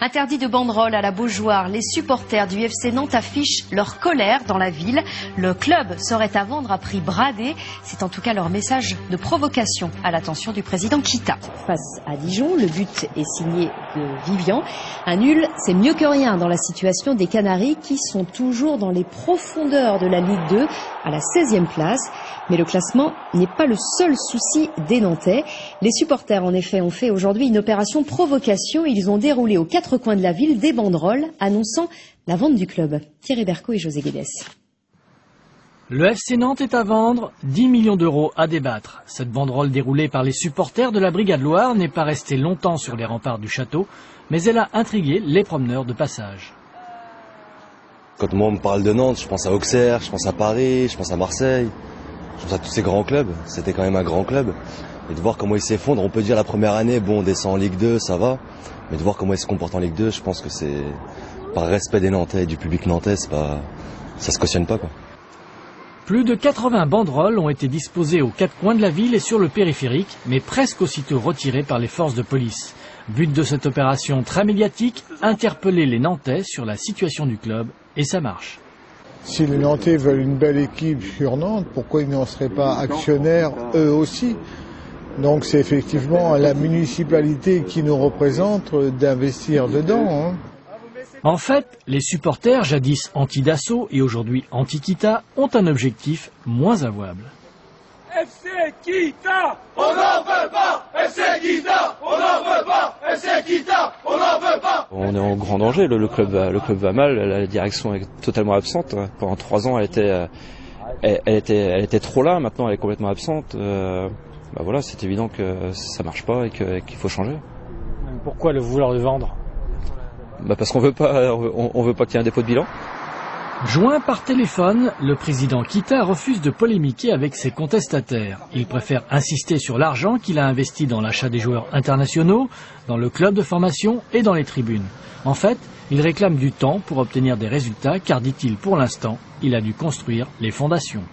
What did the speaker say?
Interdit de banderole à la Beaujoire, les supporters du FC Nantes affichent leur colère dans la ville. Le club serait à vendre à prix bradé. C'est en tout cas leur message de provocation à l'attention du président Kita. Face à Dijon, le but est signé de Vivian. Un nul, c'est mieux que rien dans la situation des Canaries qui sont toujours dans les profondeurs de la Ligue 2 à la 16e place. Mais le classement n'est pas le seul souci des Nantais. Les supporters, en effet, ont fait aujourd'hui une opération provocation. Ils ont déroulé aux quatre coins de la ville des banderoles annonçant la vente du club. Thierry Berco et José Guedes. Le FC Nantes est à vendre, 10 millions d'euros à débattre. Cette banderole déroulée par les supporters de la Brigade Loire n'est pas restée longtemps sur les remparts du château, mais elle a intrigué les promeneurs de passage. Quand moi on me parle de Nantes, je pense à Auxerre, je pense à Paris, je pense à Marseille, je pense à tous ces grands clubs. C'était quand même un grand club. Et de voir comment il s'effondre, on peut dire la première année, bon on descend en Ligue 2, ça va. Mais de voir comment il se comporte en Ligue 2, je pense que c'est par respect des Nantais et du public nantais, ça se cautionne pas, quoi. Plus de 80 banderoles ont été disposées aux quatre coins de la ville et sur le périphérique, mais presque aussitôt retirées par les forces de police. But de cette opération très médiatique, interpeller les Nantais sur la situation du club et sa marche. Si les Nantais veulent une belle équipe sur Nantes, pourquoi ils n'en seraient pas actionnaires eux aussi? Donc c'est effectivement la municipalité qui nous représente d'investir dedans, hein. En fait, les supporters, jadis anti-Dassault et aujourd'hui anti-Kita, ont un objectif moins avouable. FC Kita, on n'en veut pas. FC Kita, on n'en veut pas. FC Kita, on n'en veut pas. On est en grand danger, le club va mal, la direction est totalement absente. Pendant 3 ans, elle était trop là, maintenant elle est complètement absente. Voilà, c'est évident que ça marche pas et qu'il faut changer. Pourquoi le vouloir le vendre ? Parce qu'on veut pas qu'il y ait un dépôt de bilan. Joint par téléphone, le président Kita refuse de polémiquer avec ses contestataires. Il préfère insister sur l'argent qu'il a investi dans l'achat des joueurs internationaux, dans le club de formation et dans les tribunes. En fait, il réclame du temps pour obtenir des résultats car, dit-il, pour l'instant, il a dû construire les fondations.